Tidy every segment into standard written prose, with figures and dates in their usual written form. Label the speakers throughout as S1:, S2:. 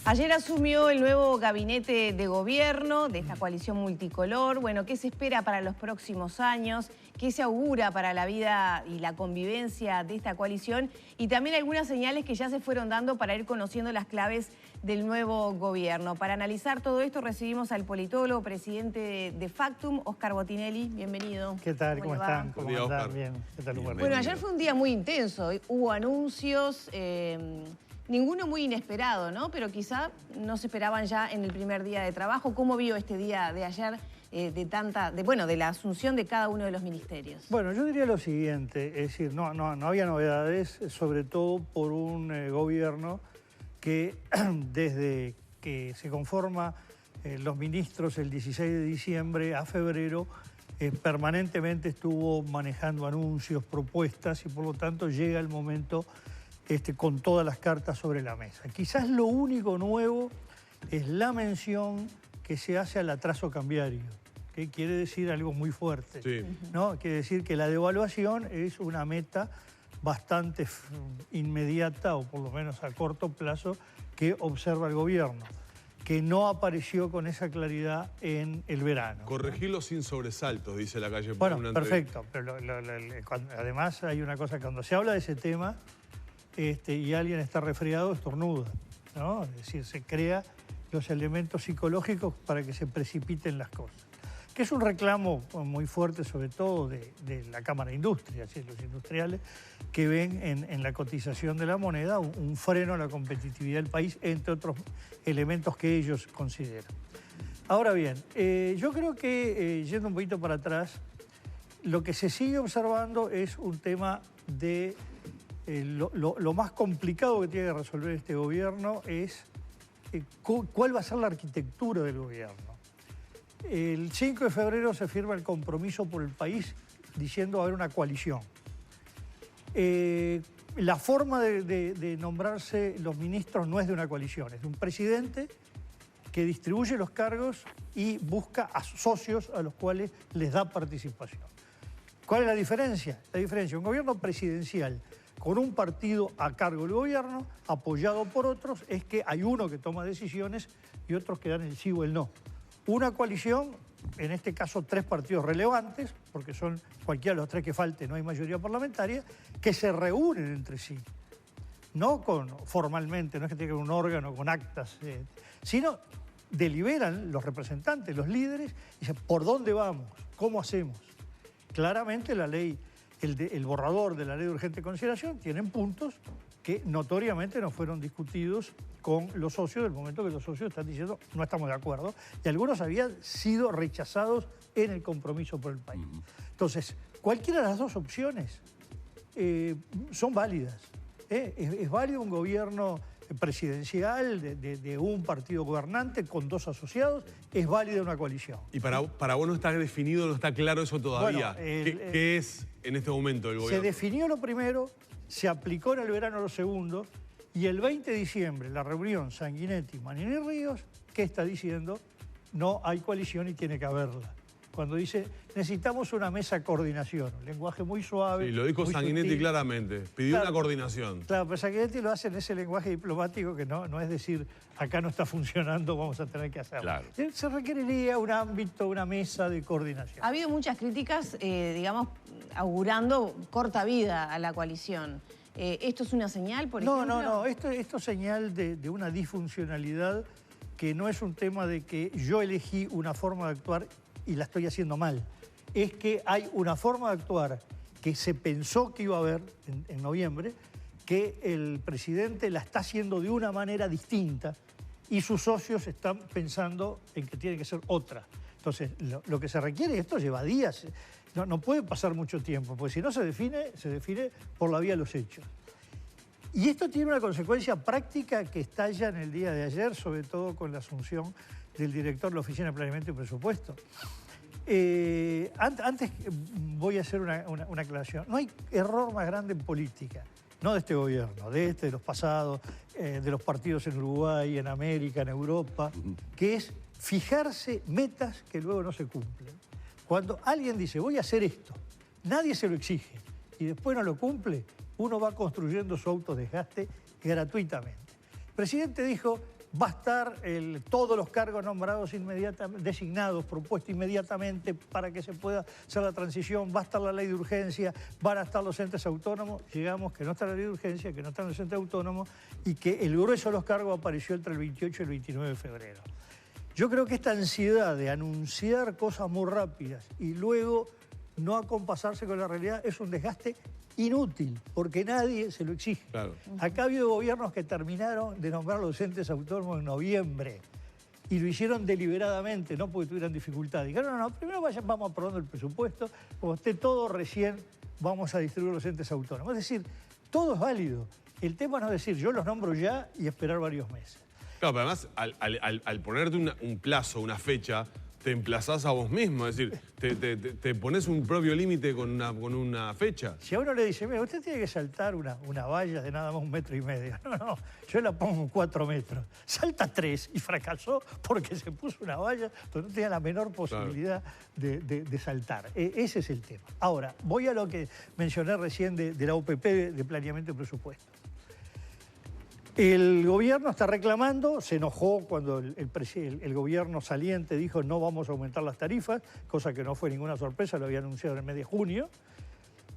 S1: Ayer asumió el nuevo gabinete de gobierno de esta coalición multicolor. Bueno, ¿qué se espera para los próximos años? ¿Qué se augura para la vida y la convivencia de esta coalición? Y también algunas señales que ya se fueron dando para ir conociendo las claves del nuevo gobierno. Para analizar todo esto recibimos al politólogo, presidente de Factum, Oscar Botinelli. Bienvenido.
S2: ¿Qué tal? ¿Cómo están?
S3: ¿Cómo están?
S2: Bien. ¿Qué tal, Humberto?
S1: Bueno, ayer fue un día muy intenso. Hubo anuncios, ninguno muy inesperado, ¿no? Pero quizá no se esperaban ya en el primer día de trabajo. ¿Cómo vio este día de ayer de la asunción de cada uno de los ministerios?
S2: Bueno, yo diría lo siguiente, es decir, no había novedades, sobre todo por un gobierno que desde que se conforma los ministros el 16 de diciembre a febrero, permanentemente estuvo manejando anuncios, propuestas y por lo tanto llega el momento con todas las cartas sobre la mesa. Quizás lo único nuevo es la mención que se hace al atraso cambiario, que quiere decir algo muy fuerte,
S3: sí,
S2: ¿no? Quiere decir que la devaluación es una meta bastante inmediata, o por lo menos a corto plazo, que observa el gobierno, que no apareció con esa claridad en el verano.
S3: Corregirlo sin sobresaltos, dice la calle.
S2: Bueno, perfecto, pero además hay una cosa, cuando se habla de ese tema y alguien está resfriado, estornuda, ¿no? Es decir, se crea los elementos psicológicos para que se precipiten las cosas. Que es un reclamo muy fuerte, sobre todo de la Cámara de Industria, es decir, los industriales que ven en la cotización de la moneda un freno a la competitividad del país, entre otros elementos que ellos consideran. Ahora bien, yo creo que, yendo un poquito para atrás, lo que se sigue observando es un tema de lo más complicado que tiene que resolver este gobierno es cuál va a ser la arquitectura del gobierno. El 5 de febrero se firma el compromiso por el país diciendo va a haber una coalición. La forma de nombrarse los ministros no es de una coalición, es de un presidente que distribuye los cargos y busca a socios a los cuales les da participación. ¿Cuál es la diferencia? La diferencia, un gobierno presidencial con un partido a cargo del gobierno, apoyado por otros, es que hay uno que toma decisiones y otros que dan el sí o el no. Una coalición, en este caso 3 partidos relevantes, porque son cualquiera de los 3 que falte, no hay mayoría parlamentaria, que se reúnen entre sí. No formalmente, no es que tengan un órgano con actas, sino deliberan los representantes, los líderes, y dicen, ¿por dónde vamos? ¿Cómo hacemos? Claramente la ley, el borrador de la ley de urgente consideración, tienen puntos que notoriamente no fueron discutidos con los socios, del momento que los socios están diciendo no estamos de acuerdo, y algunos habían sido rechazados en el compromiso por el país. Entonces, cualquiera de las dos opciones son válidas. Es válido un gobierno presidencial de un partido gobernante con 2 asociados, es válida una coalición.
S3: Y para vos no está definido, no está claro eso todavía.
S2: Bueno,
S3: ¿Qué es en este momento el gobierno?
S2: Se definió lo primero, se aplicó en el verano lo segundo, y el 20 de diciembre, la reunión Sanguinetti, Manini Ríos, ¿qué está diciendo? No hay coalición y tiene que haberla. Cuando dice, necesitamos una mesa de coordinación, un lenguaje muy suave.
S3: Sí, lo dijo Sanguinetti claramente, pidió una coordinación.
S2: Claro, pero Sanguinetti lo hace en ese lenguaje diplomático que no es decir, acá no está funcionando, vamos a tener que hacerlo. Claro. Se requeriría un ámbito, una mesa de coordinación.
S1: Ha habido muchas críticas, digamos, augurando corta vida a la coalición. ¿Esto es una señal, por ejemplo?
S2: No, esto es señal de una disfuncionalidad que no es un tema de que yo elegí una forma de actuar y la estoy haciendo mal. Es que hay una forma de actuar que se pensó que iba a haber en noviembre, que el presidente la está haciendo de una manera distinta y sus socios están pensando en que tiene que ser otra. Entonces, lo que se requiere, esto lleva días, no puede pasar mucho tiempo, porque si no se define por la vía de los hechos. Y esto tiene una consecuencia práctica que estalla en el día de ayer, sobre todo con la asunción del director de la Oficina de Planeamiento y Presupuesto. Antes voy a hacer una aclaración. No hay error más grande en política, no de este gobierno, de los pasados, de los partidos en Uruguay, en América, en Europa, que es fijarse metas que luego no se cumplen. Cuando alguien dice, voy a hacer esto, nadie se lo exige y después no lo cumple, uno va construyendo su autodesgaste gratuitamente. El presidente dijo, va a estar todos los cargos nombrados designados, propuestos inmediatamente para que se pueda hacer la transición, va a estar la ley de urgencia, van a estar los entes autónomos. Llegamos que no está la ley de urgencia, que no están los entes autónomos y que el grueso de los cargos apareció entre el 28 y el 29 de febrero. Yo creo que esta ansiedad de anunciar cosas muy rápidas y luego no acompasarse con la realidad es un desgaste inútil, porque nadie se lo exige.
S3: Claro.
S2: Acá ha habido gobiernos que terminaron de nombrar los entes autónomos en noviembre y lo hicieron deliberadamente, no porque tuvieran dificultades. Dijeron, no, primero vamos aprobando el presupuesto, como esté todo recién vamos a distribuir los entes autónomos. Es decir, todo es válido. El tema no es decir, yo los nombro ya y esperar varios meses.
S3: Claro, pero además, al ponerte un plazo, una fecha, te emplazás a vos mismo, es decir, te pones un propio límite con una fecha.
S2: Si a uno le dice, mira, usted tiene que saltar una valla de nada más 1,5 metros. No, yo la pongo en 4 metros. Salta 3 y fracasó porque se puso una valla donde no tenía la menor posibilidad de saltar. Ese es el tema. Ahora, voy a lo que mencioné recién de la OPP de planeamiento de presupuesto. El gobierno está reclamando, se enojó cuando el gobierno saliente dijo no vamos a aumentar las tarifas, cosa que no fue ninguna sorpresa, lo había anunciado en el mes de junio,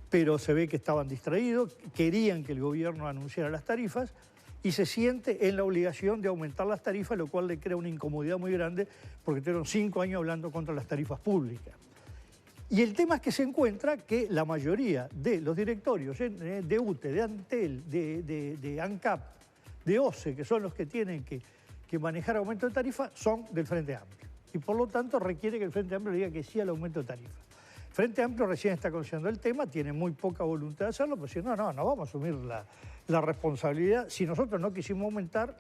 S2: pero se ve que estaban distraídos, querían que el gobierno anunciara las tarifas y se siente en la obligación de aumentar las tarifas, lo cual le crea una incomodidad muy grande porque tuvieron 5 años hablando contra las tarifas públicas. Y el tema es que se encuentra que la mayoría de los directorios de UTE, de Antel, de ANCAP, de OCE, que son los que tienen que manejar aumento de tarifa, son del Frente Amplio. Y por lo tanto requiere que el Frente Amplio le diga que sí al aumento de tarifa. Frente Amplio recién está considerando el tema, tiene muy poca voluntad de hacerlo, pero dice, no vamos a asumir la responsabilidad. Si nosotros no quisimos aumentar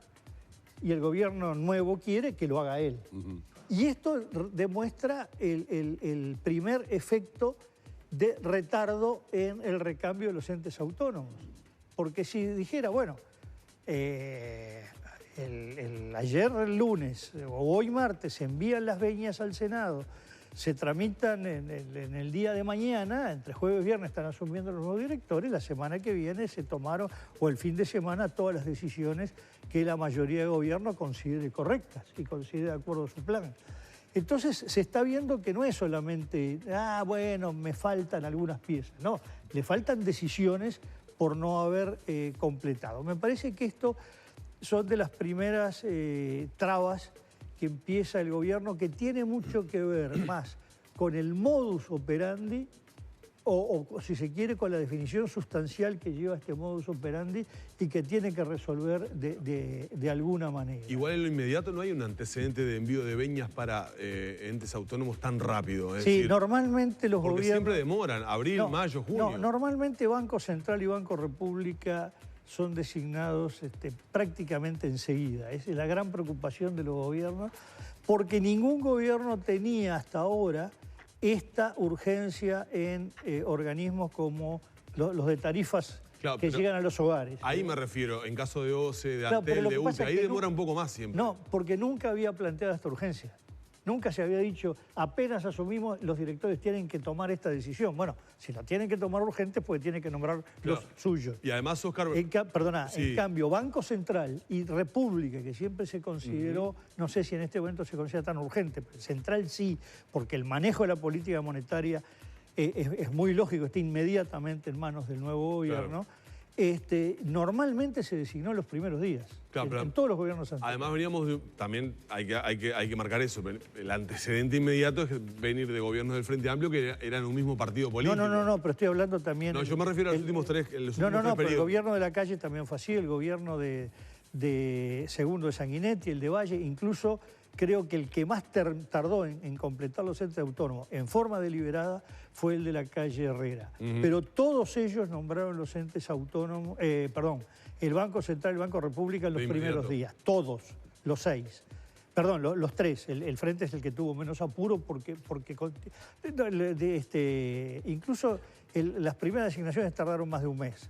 S2: y el gobierno nuevo quiere, que lo haga él. Y esto demuestra el primer efecto de retardo en el recambio de los entes autónomos. Porque si dijera, bueno, ayer el lunes o hoy martes se envían las venias al Senado, se tramitan en el día de mañana, entre jueves y viernes están asumiendo los nuevos directores, la semana que viene se tomaron, o el fin de semana, todas las decisiones que la mayoría de gobierno considere correctas y considere de acuerdo a su plan. Entonces se está viendo que no es solamente, bueno, me faltan algunas piezas, no, le faltan decisiones por no haber completado. Me parece que esto son de las primeras trabas que empieza el gobierno, que tiene mucho que ver más con el modus operandi o si se quiere, con la definición sustancial que lleva este modus operandi y que tiene que resolver de alguna manera.
S3: Igual en lo inmediato no hay un antecedente de envío de veñas para entes autónomos tan rápido. Es decir,
S2: normalmente los
S3: porque
S2: gobiernos...
S3: siempre demoran, abril, mayo, junio.
S2: No, normalmente Banco Central y Banco República son designados prácticamente enseguida. Esa es la gran preocupación de los gobiernos, porque ningún gobierno tenía hasta ahora esta urgencia en organismos como los de tarifas que llegan a los hogares.
S3: Ahí me refiero, en caso de OCE, de Antel, de UTE, ahí demora un poco más siempre.
S2: No, porque nunca había planteado esta urgencia. Nunca se había dicho, apenas asumimos, los directores tienen que tomar esta decisión. Bueno, si la tienen que tomar urgente, pues tienen que nombrar los suyos.
S3: Y además, Oscar...
S2: En cambio, Banco Central y República, que siempre se consideró, no sé si en este momento se considera tan urgente, pero Central sí, porque el manejo de la política monetaria es muy lógico, está inmediatamente en manos del nuevo gobierno. Normalmente se designó en los primeros días, en todos los gobiernos anteriores.
S3: Además veníamos también hay que marcar eso, el antecedente inmediato es venir de gobiernos del Frente Amplio que eran un mismo partido político.
S2: No, pero estoy hablando también...
S3: No, yo me refiero a los últimos tres periodos.
S2: Pero el gobierno de Lacalle también fue así, el gobierno de Segundo de Sanguinetti, el de Valle, incluso creo que el que más tardó en completar los entes autónomos en forma deliberada fue el de Lacalle Herrera. Pero todos ellos nombraron los entes autónomos, el Banco Central y el Banco República en los primeros días, todos, los 6. Perdón, los 3. El Frente es el que tuvo menos apuro porque incluso las primeras asignaciones tardaron más de un mes.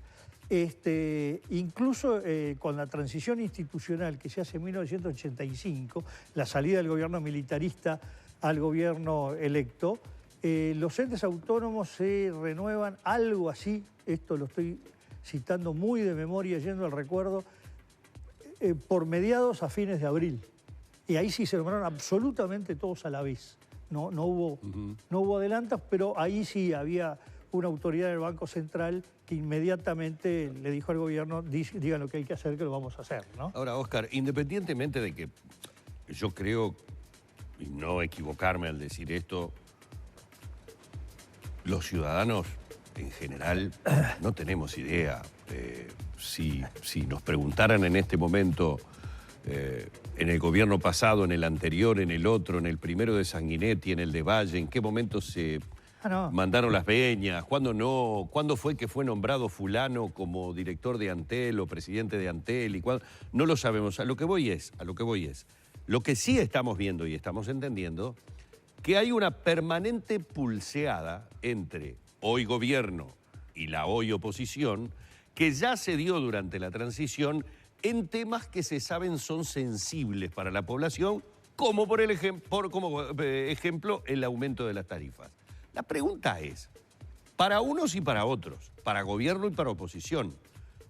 S2: Incluso con la transición institucional que se hace en 1985, la salida del gobierno militarista al gobierno electo, los entes autónomos se renuevan algo así, esto lo estoy citando muy de memoria, yendo al recuerdo, por mediados a fines de abril. Y ahí sí se nombraron absolutamente todos a la vez. No hubo adelantos, pero ahí sí había una autoridad del Banco Central que inmediatamente le dijo al gobierno, digan lo que hay que hacer, que lo vamos a hacer, ¿no?
S4: Ahora, Oscar, independientemente de que yo creo, y no equivocarme al decir esto, los ciudadanos en general no tenemos idea. Si nos preguntaran en este momento, en el gobierno pasado, en el anterior, en el otro, en el primero de Sanguinetti, en el de Valle, en qué momento se mandaron las veñas, cuándo no, cuándo fue que fue nombrado fulano como director de Antel o presidente de Antel, y no lo sabemos. A lo que voy es, lo que sí estamos viendo y estamos entendiendo, que hay una permanente pulseada entre hoy gobierno y la hoy oposición, que ya se dio durante la transición en temas que se saben son sensibles para la población, como por ejemplo el aumento de las tarifas. La pregunta es, para unos y para otros, para gobierno y para oposición,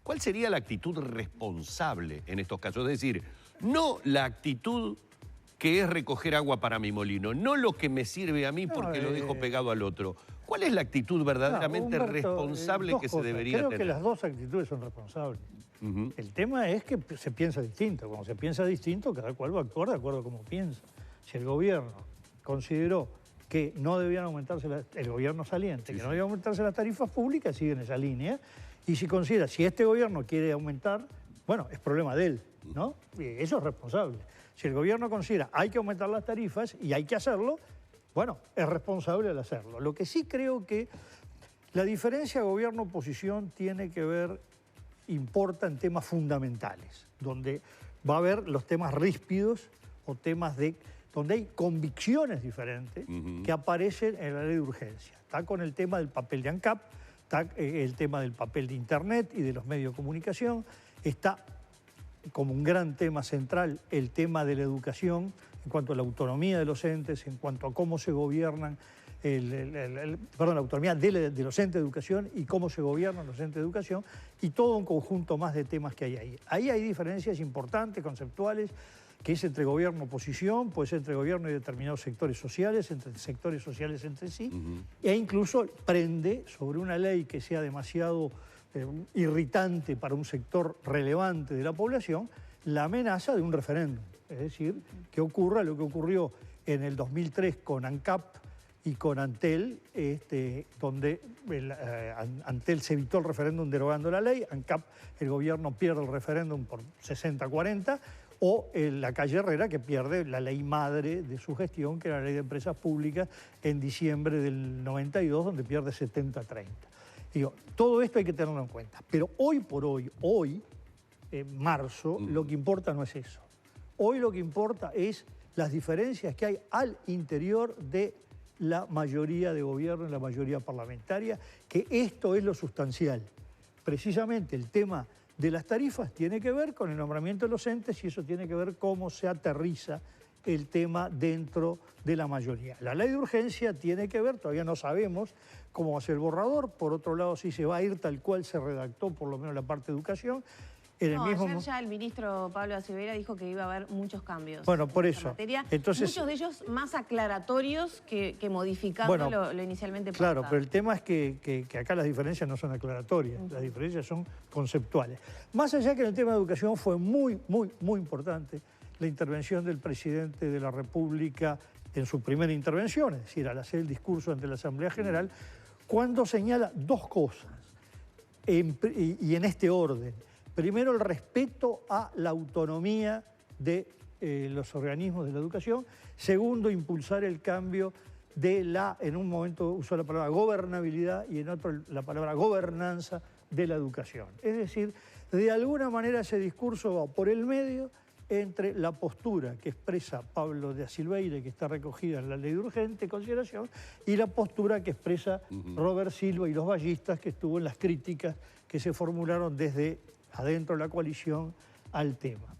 S4: ¿cuál sería la actitud responsable en estos casos? Es decir, no la actitud que es recoger agua para mi molino, no lo que me sirve a mí porque lo dejo pegado al otro. ¿Cuál es la actitud verdaderamente responsable que se debería tener?
S2: Creo que las dos actitudes son responsables. El tema es que se piensa distinto. Cuando se piensa distinto, cada cual va a actuar de acuerdo a cómo piensa. Si el gobierno consideró que no debían aumentarse, el gobierno saliente, que no debían aumentarse las tarifas públicas, sigue en esa línea. Y si considera, si este gobierno quiere aumentar, bueno, es problema de él, ¿no? Y eso es responsable. Si el gobierno considera hay que aumentar las tarifas y hay que hacerlo, bueno, es responsable al hacerlo. Lo que sí creo que la diferencia gobierno-oposición tiene que ver, importa en temas fundamentales, donde va a haber los temas ríspidos o temas donde hay convicciones diferentes que aparecen en la ley de urgencia. Está con el tema del papel de ANCAP, está el tema del papel de Internet y de los medios de comunicación, está como un gran tema central el tema de la educación, en cuanto a la autonomía de los entes, en cuanto a cómo se gobiernan, la autonomía de los entes de educación y cómo se gobiernan los entes de educación, y todo un conjunto más de temas que hay ahí. Ahí hay diferencias importantes, conceptuales, que es entre gobierno y oposición, puede ser entre gobierno y determinados sectores sociales, entre sectores sociales entre sí, e incluso prende sobre una ley que sea demasiado irritante para un sector relevante de la población, la amenaza de un referéndum. Es decir, que ocurra lo que ocurrió en el 2003 con ANCAP y con Antel, donde Antel se evitó el referéndum derogando la ley, ANCAP, el gobierno pierde el referéndum por 60-40, o la calle Herrera, que pierde la ley madre de su gestión, que era la ley de empresas públicas, en diciembre del 92, donde pierde 70-30. Digo, todo esto hay que tenerlo en cuenta. Pero hoy por hoy, en marzo, lo que importa no es eso. Hoy lo que importa es las diferencias que hay al interior de la mayoría de gobierno y la mayoría parlamentaria, que esto es lo sustancial. Precisamente el tema de las tarifas tiene que ver con el nombramiento de los entes y eso tiene que ver cómo se aterriza el tema dentro de la mayoría. La ley de urgencia tiene que ver, todavía no sabemos cómo va a ser el borrador, por otro lado sí se va a ir tal cual se redactó, por lo menos la parte de educación.
S1: Ayer ya el ministro Pablo Acevera dijo que iba a haber muchos cambios.
S2: Bueno, por eso.
S1: Entonces, muchos de ellos más aclaratorios que modificando lo inicialmente pactado.
S2: Claro, pero el tema es que acá las diferencias no son aclaratorias, las diferencias son conceptuales. Más allá que en el tema de educación fue muy importante la intervención del presidente de la República en su primera intervención, es decir, al hacer el discurso ante la Asamblea General, cuando señala dos cosas, y en este orden. Primero, el respeto a la autonomía de los organismos de la educación. Segundo, impulsar el cambio de en un momento usó la palabra gobernabilidad y en otro la palabra gobernanza de la educación. Es decir, de alguna manera ese discurso va por el medio entre la postura que expresa Pablo de Silveira, que está recogida en la ley de urgente consideración, y la postura que expresa Robert Silva y los vallistas, que estuvo en las críticas que se formularon desde adentro de la coalición al tema.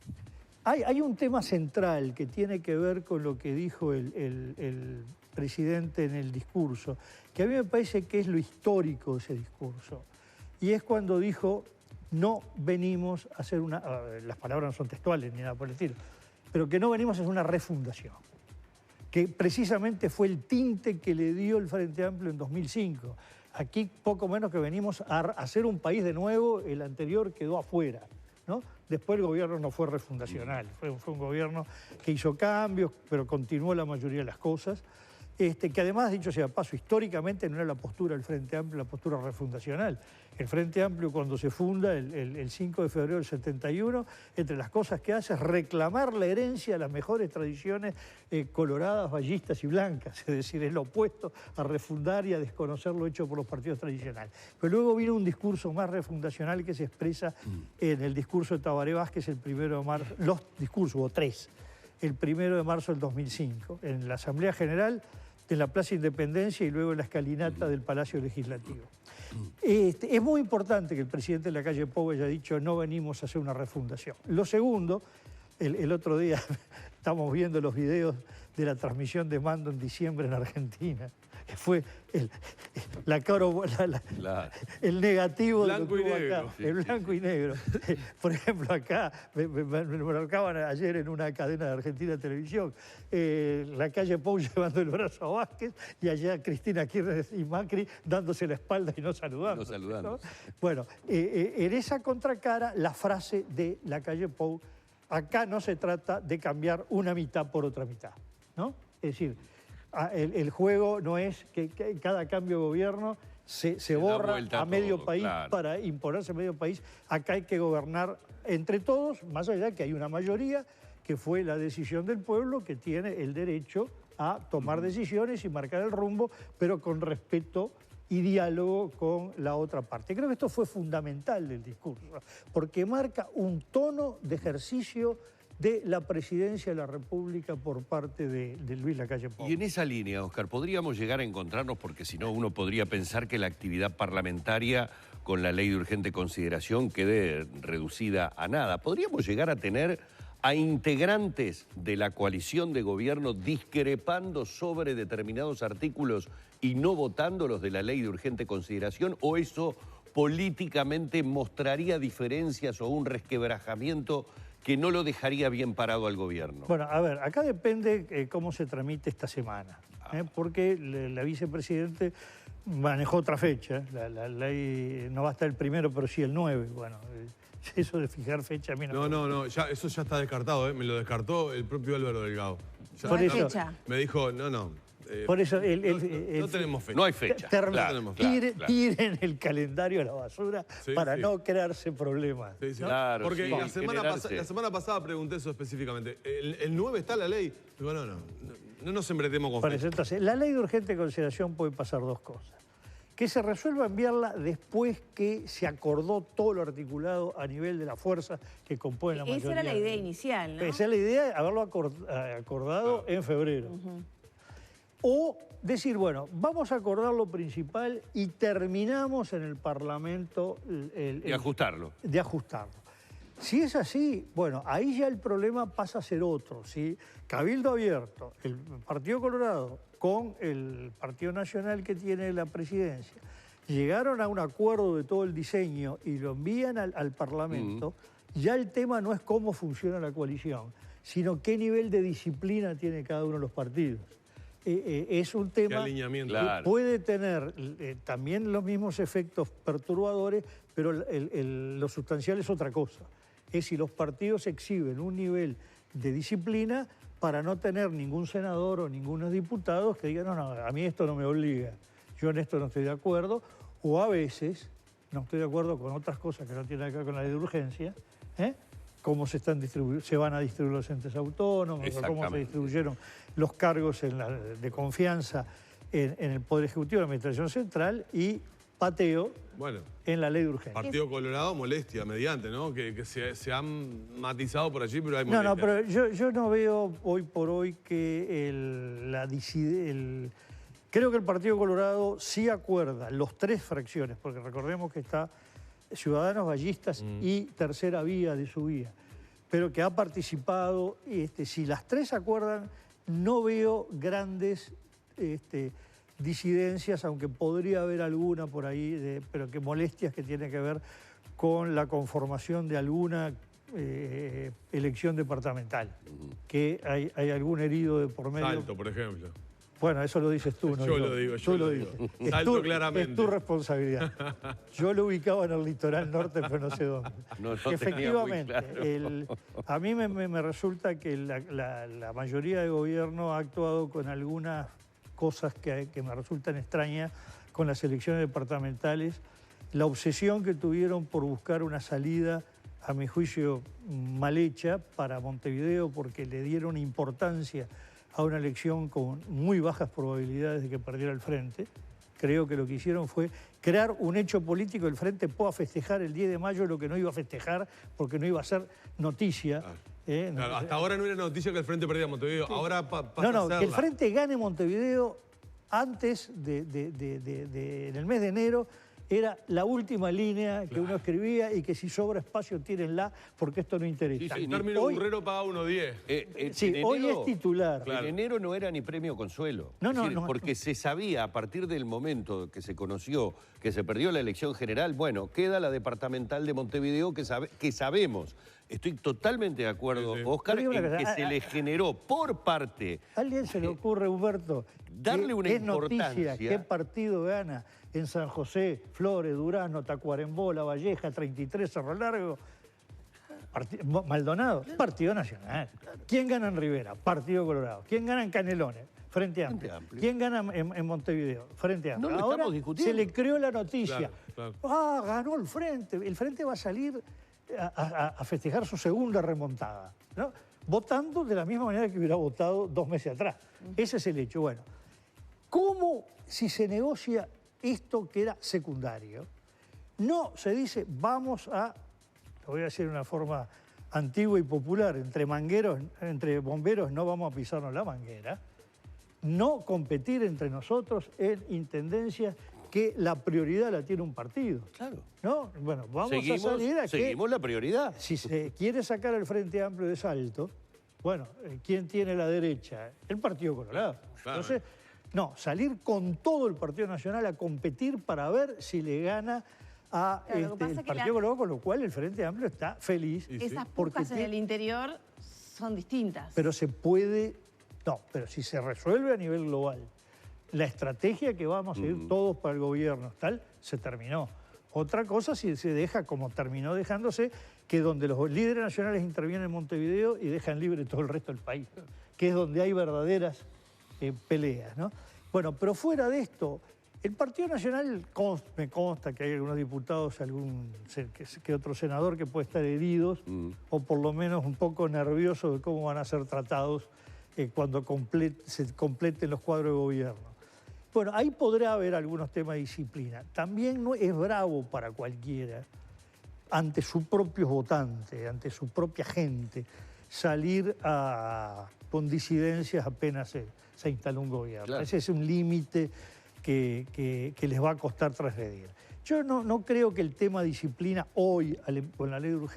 S2: Hay un tema central que tiene que ver con lo que dijo el presidente en el discurso, que a mí me parece que es lo histórico de ese discurso, y es cuando dijo no venimos a hacer una... Las palabras no son textuales ni nada por el estilo, pero que no venimos a hacer una refundación, que precisamente fue el tinte que le dio el Frente Amplio en 2005. Aquí poco menos que venimos a hacer un país de nuevo, el anterior quedó afuera, ¿no? Después el gobierno no fue refundacional, fue un gobierno que hizo cambios, pero continuó la mayoría de las cosas. Que además, dicho sea de paso, históricamente no era la postura del Frente Amplio, la postura refundacional. El Frente Amplio, cuando se funda el 5 de febrero del 71, entre las cosas que hace es reclamar la herencia de las mejores tradiciones coloradas, vallistas y blancas. Es decir, es lo opuesto a refundar y a desconocer lo hecho por los partidos tradicionales. Pero luego vino un discurso más refundacional que se expresa en el discurso de Tabaré Vázquez el 1 de marzo, los discursos, hubo 3, el 1 de marzo del 2005, en la Asamblea General, en la Plaza Independencia y luego en la escalinata del Palacio Legislativo. Es muy importante que el presidente de la calle Pou haya dicho no venimos a hacer una refundación. Lo segundo, el otro día estamos viendo los videos de la transmisión de Mando en diciembre en Argentina, que fue el negativo de lo que hubo acá, el blanco y negro. Por ejemplo, acá, me marcaban ayer en una cadena de Argentina de Televisión, la calle Pou llevando el brazo a Vázquez y allá Cristina Kirchner y Macri dándose la espalda y no saludando. ¿No? Bueno, en esa contracara, la frase de la calle Pou, acá no se trata de cambiar una mitad por otra mitad, ¿no? Es decir, el juego no es que cada cambio de gobierno se borra a medio país, claro, para imponerse a medio país. Acá hay que gobernar entre todos, más allá de que hay una mayoría que fue la decisión del pueblo, que tiene el derecho a tomar decisiones y marcar el rumbo, pero con respeto y diálogo con la otra parte. Creo que esto fue fundamental del discurso, porque marca un tono de ejercicio de la presidencia de la República por parte de Luis Lacalle Pou.
S4: Y en esa línea, Oscar, ¿podríamos llegar a encontrarnos? Porque si no, uno podría pensar que la actividad parlamentaria con la ley de urgente consideración quede reducida a nada. ¿Podríamos llegar a tener a integrantes de la coalición de gobierno discrepando sobre determinados artículos y no votando los de la ley de urgente consideración? ¿O eso políticamente mostraría diferencias o un resquebrajamiento que no lo dejaría bien parado al gobierno?
S2: Bueno, a ver, acá depende cómo se tramite esta semana, porque la vicepresidente manejó otra fecha. La ley no va a estar el 1, pero sí el 9. Bueno, eso de fijar fecha a mí
S3: no, eso ya está descartado, me lo descartó el propio Álvaro Delgado.
S2: Por eso,
S3: me dijo, no.
S2: Por eso
S3: no tenemos fecha.
S4: No hay fecha.
S3: Claro.
S2: Tiren el calendario a la basura para no crearse problemas.
S3: Sí, sí.
S2: ¿no?
S3: Claro, porque la semana pasada pregunté eso específicamente. ¿El 9 está la ley? Digo, no nos embretemos con fecha.
S2: Entonces, la ley de urgente consideración puede pasar dos cosas. Que se resuelva enviarla después que se acordó todo lo articulado a nivel de la fuerza que compone la mayoría.
S1: Esa era la idea inicial, ¿no?
S2: Esa es la idea, haberlo acordado en febrero. O decir, bueno, vamos a acordar lo principal y terminamos en el Parlamento...
S4: de ajustarlo.
S2: De ajustarlo. Si es así, bueno, ahí ya el problema pasa a ser otro. Si Cabildo Abierto, el Partido Colorado, con el Partido Nacional que tiene la presidencia, llegaron a un acuerdo de todo el diseño y lo envían al Parlamento, ya el tema no es cómo funciona la coalición, sino qué nivel de disciplina tiene cada uno de los partidos. Es un tema que puede tener también los mismos efectos perturbadores, pero lo sustancial es otra cosa. Es si los partidos exhiben un nivel de disciplina para no tener ningún senador o ningunos diputados que digan, no, a mí esto no me obliga, yo en esto no estoy de acuerdo, o a veces no estoy de acuerdo con otras cosas que no tienen que ver con la ley de urgencia, cómo se van a distribuir los entes autónomos, o cómo se distribuyeron los cargos de confianza en el Poder Ejecutivo de la Administración Central y pateo en la ley de urgencia.
S3: Partido Colorado, molestia mediante, ¿no? Que se han matizado por allí, pero hay molestia.
S2: No, pero yo no veo hoy por hoy que creo que el Partido Colorado sí acuerda los 3 fracciones, porque recordemos que está Ciudadanos, Vallistas y Tercera Vía de su vía, pero que ha participado, si las 3 acuerdan, no veo grandes disidencias, aunque podría haber alguna por ahí, pero que molestias que tienen que ver con la conformación de alguna elección departamental, que hay algún herido de por medio.
S3: Salto, por ejemplo.
S2: Bueno, eso lo dices tú, ¿no?
S3: Yo lo digo, yo lo digo. Salto claramente.
S2: Es tu responsabilidad. Yo lo ubicaba en el litoral norte, pero no sé dónde.
S4: No
S2: Efectivamente,
S4: claro.
S2: a mí me resulta que la mayoría de gobierno ha actuado con algunas cosas que me resultan extrañas con las elecciones departamentales. La obsesión que tuvieron por buscar una salida, a mi juicio, mal hecha para Montevideo, porque le dieron importancia a una elección con muy bajas probabilidades de que perdiera el Frente. Creo que lo que hicieron fue crear un hecho político. El Frente pueda festejar el 10 de mayo lo que no iba a festejar porque no iba a ser noticia.
S3: Claro, hasta ahora no era noticia que el Frente perdía Montevideo. Sí. Ahora pasa a serla.
S2: Que el Frente gane Montevideo antes en el mes de enero era la última línea que uno escribía y que si sobra espacio tírenla porque esto no interesa.
S3: Sí, término Burrero paga 1.10.
S2: Sí, hoy es titular.
S4: Claro. En enero no era ni premio consuelo. Porque se sabía a partir del momento que se conoció que se perdió la elección general, bueno, queda la departamental de Montevideo que sabemos. Estoy totalmente de acuerdo, Oscar, en que se le generó por parte...
S2: ¿A alguien se le ocurre, Humberto,
S4: darle una importancia?
S2: Noticia, qué partido gana en San José, Flores, Durazno, Tacuarembó, La Valleja, 33, Cerro Largo? Maldonado, Partido Nacional. ¿Quién gana en Rivera? Partido Colorado. ¿Quién gana en Canelones? Frente Amplio. ¿Quién gana en Montevideo? Frente Amplio.
S4: No
S2: ahora
S4: discutiendo.
S2: Se le creó la noticia.
S3: Claro.
S2: Ganó el Frente. El Frente va a salir a festejar su segunda remontada, ¿no? Votando de la misma manera que hubiera votado 2 meses atrás. Ese es el hecho. Bueno, ¿cómo si se negocia esto que era secundario? No se dice, vamos a, lo voy a decir de una forma antigua y popular, entre bomberos no vamos a pisarnos la manguera, no competir entre nosotros en intendencias que la prioridad la tiene un partido.
S4: Claro.
S2: ¿No? Bueno, vamos a salir a que...
S4: Seguimos la prioridad.
S2: Si se quiere sacar al Frente Amplio de Salto, bueno, ¿quién tiene la derecha? El Partido Colorado.
S3: Claro.
S2: Entonces, no, salir con todo el Partido Nacional a competir para ver si le gana a el Partido Colorado, con lo cual el Frente Amplio está feliz.
S1: Esas pujas en el interior son distintas.
S2: Pero se puede... No, pero si se resuelve a nivel global, la estrategia que vamos a seguir todos para el gobierno, tal, se terminó. Otra cosa si se deja, como terminó dejándose, que donde los líderes nacionales intervienen en Montevideo y dejan libre todo el resto del país, que es donde hay verdaderas peleas, ¿no? Bueno, pero fuera de esto, el Partido Nacional, me consta que hay algunos diputados, que otro senador que puede estar heridos, o por lo menos un poco nerviosos de cómo van a ser tratados cuando se completen los cuadros de gobierno. Bueno, ahí podrá haber algunos temas de disciplina. También no es bravo para cualquiera, ante sus propios votantes, ante su propia gente, salir con disidencias apenas se instala un gobierno. Claro. Ese es un límite que les va a costar transgredir. Yo no creo que el tema disciplina hoy, con la ley de urgencia,